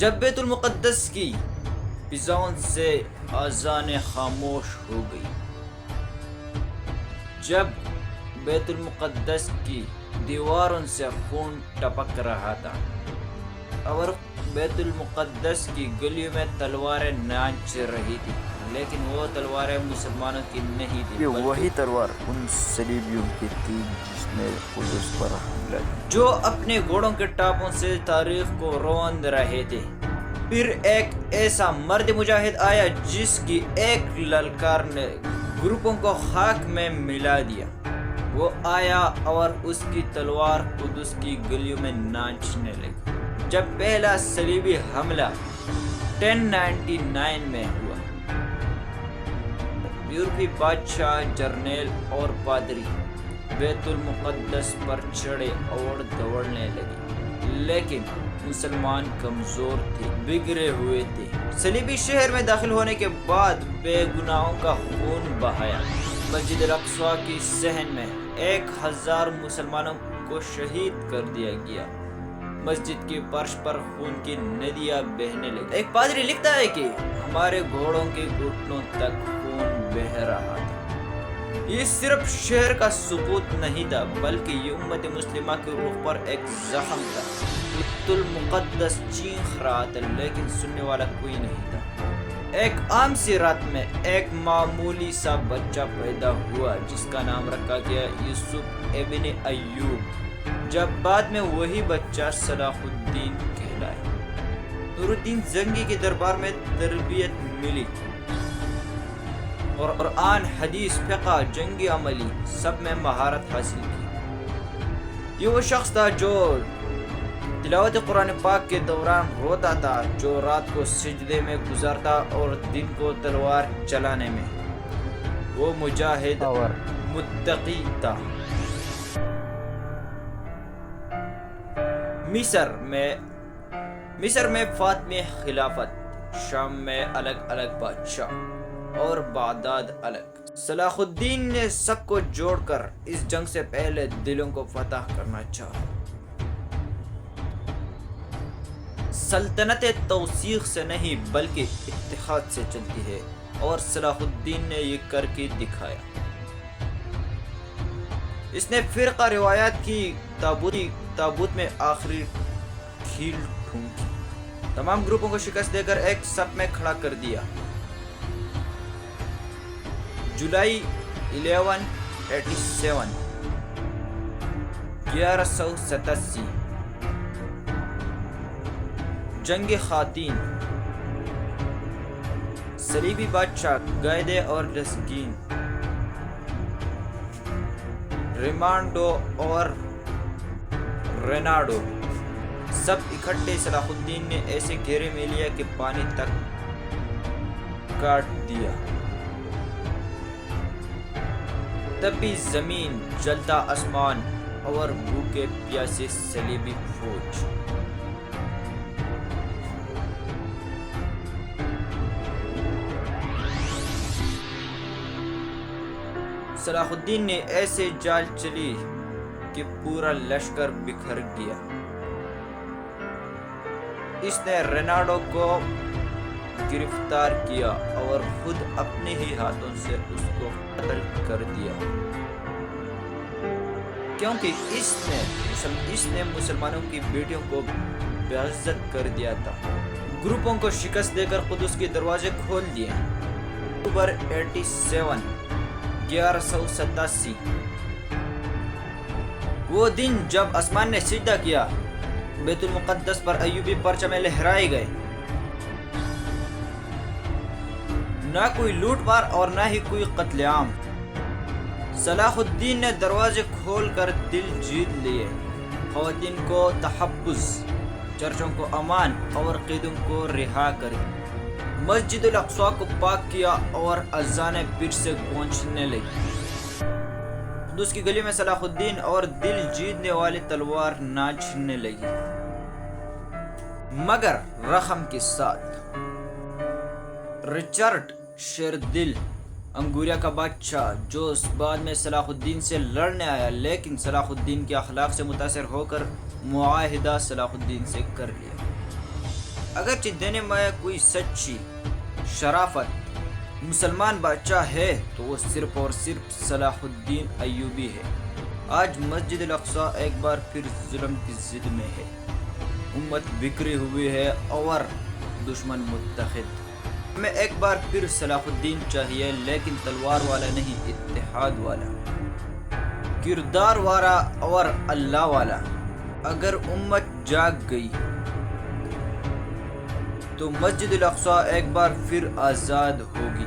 جب بیت المقدس کی فضاؤں سے اذانیں خاموش ہو گئی، جب بیت المقدس کی دیواروں سے خون ٹپک رہا تھا اور بیت المقدس کی گلیوں میں تلواریں ناچ رہی تھی، لیکن وہ تلواریں مسلمانوں کی نہیں تھی، یہ وہی تلوار ان صلیبیوں کی تھی جس نے قدس پر حملہ کیا، جو اپنے گھوڑوں کے ٹاپوں سے تاریخ کو روند رہے تھے۔ پھر ایک ایسا مرد مجاہد آیا جس کی ایک للکار نے گروپوں کو خاک میں ملا دیا۔ وہ آیا اور اس کی تلوار قدس کی گلیوں میں ناچنے لگی۔ جب پہلا صلیبی حملہ 1099 میں ہوا، یورپی بادشاہ، جرنیل اور پادری بیت المقدس پر چڑھے اور دوڑنے لگے، لیکن مسلمان کمزور تھے، بگڑے ہوئے تھے۔ صلیبی شہر میں داخل ہونے کے بعد بے گناہوں کا خون بہایا۔ مسجد الاقصی کی صحن میں 1000 مسلمانوں کو شہید کر دیا گیا۔ مسجد کی فرش پر خون کی ندیاں بہنے لگی۔ ایک پادری لکھتا ہے کہ ہمارے گھوڑوں کے گھٹنوں تک خون بہہ رہا تھا۔ یہ صرف شہر کا سقوط نہیں تھا، بلکہ یہ امت مسلمہ کی روح پر ایک زخم تھا۔ بیت المقدس چیخ رہا تھا، لیکن سننے والا کوئی نہیں تھا۔ ایک عام سی رات میں ایک معمولی سا بچہ پیدا ہوا جس کا نام رکھا گیا یوسف ابن ایوب، جب بعد میں وہی بچہ صلاح الدین کہلایا۔ نور الدین زنگی کے دربار میں تربیت ملی اور قرآن، حدیث، فقہ، جنگی عملی سب میں مہارت حاصل کی۔ یہ وہ شخص تھا جو تلاوت قرآن پاک کے دوران روتا تھا، جو رات کو سجدے میں گزارتا اور دن کو تلوار چلانے میں۔ وہ مجاہد اور متقی تھا۔ مصر میں فاطمی خلافت، شام میں الگ الگ بادشاہ اور بغداد الگ۔ صلاح الدین نے سب کو جوڑ کر اس جنگ سے پہلے دلوں کو فتح کرنا چاہا۔ سلطنت توثیق سے نہیں بلکہ اتحاد سے چلتی ہے، اور صلاح الدین نے یہ کر کے دکھایا۔ اس نے فرقہ روایات کی تابوت میں آخری کھیل ٹھونکی، تمام گروپوں کو شکست دے کر ایک صف میں کھڑا کر دیا۔ جولائی 1187 1187 جنگ خواتین، صلیبی بادشاہ، قائدے اور لسگین، ریمانڈو اور ریناڈو سب اکٹھے۔ صلاح الدین نے ایسے گھیرے میں لیا کہ پانی تک کاٹ دیا۔ تپی زمین، جلتا آسمان اور بھوکے پیاسے صلیبی فوج۔ صلاح الدین نے ایسے چال چلی کہ پورا لشکر بکھر گیا۔ اس نے ریناڈو کو گرفتار کیا اور خود اپنے ہی ہاتھوں سے اس کو قتل کر دیا، کیونکہ اس نے مسلمانوں کی بیٹیوں کو بے عزت کر دیا تھا۔ گروپوں کو شکست دے کر قدس کے دروازے کھول دیے۔ اکتوبر 87 1187 وہ دن جب آسمان نے سجدہ کیا، بیت المقدس پر ایوبی پرچمیں لہرائے گئے۔ نہ کوئی لوٹ مار اور نہ ہی کوئی قتل عام۔ صلاح الدین نے دروازے کھول کر دل جیت لیے، خواتین کو تحفظ، چرچوں کو امان اور قیدوں کو رہا کر دیا۔ مسجد الاقصی کو پاک کیا اور اذانیں پھر سے گونجنے لگی۔ قدس کی گلی میں صلاح الدین اور دل جیتنے والی تلوار ناچنے لگی، مگر رقم کے ساتھ۔ رچرڈ شیردل، انگوریا کا بادشاہ، جو بعد میں صلاح الدین سے لڑنے آیا، لیکن صلاح الدین کے اخلاق سے متاثر ہو کر معاہدہ صلاح الدین سے کر لیا۔ اگرچہ دنیا میں کوئی سچی شرافت مسلمان بادشاہ ہے تو وہ صرف اور صرف صلاح الدین ایوبی ہے۔ آج مسجد الاقصی ایک بار پھر ظلم کی زد میں ہے، امت بکھری ہوئی ہے اور دشمن متحد۔ ہمیں ایک بار پھر صلاح الدین چاہیے، لیکن تلوار والا نہیں، اتحاد والا، کردار والا اور اللہ والا۔ اگر امت جاگ گئی تو مسجد الاقصی ایک بار پھر آزاد ہوگی۔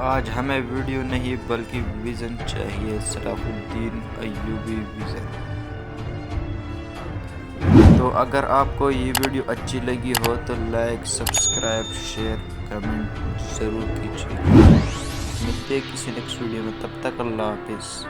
آج ہمیں ویڈیو نہیں بلکہ ویژن چاہیے، صلاح الدین ایوبی ویژن۔ تو اگر آپ کو یہ ویڈیو اچھی لگی ہو تو لائک، سبسکرائب، شیئر، کمنٹ ضرور کیجیے۔ ملتے ہیں کسی نیکسٹ ویڈیو میں، تب تک اللہ حافظ۔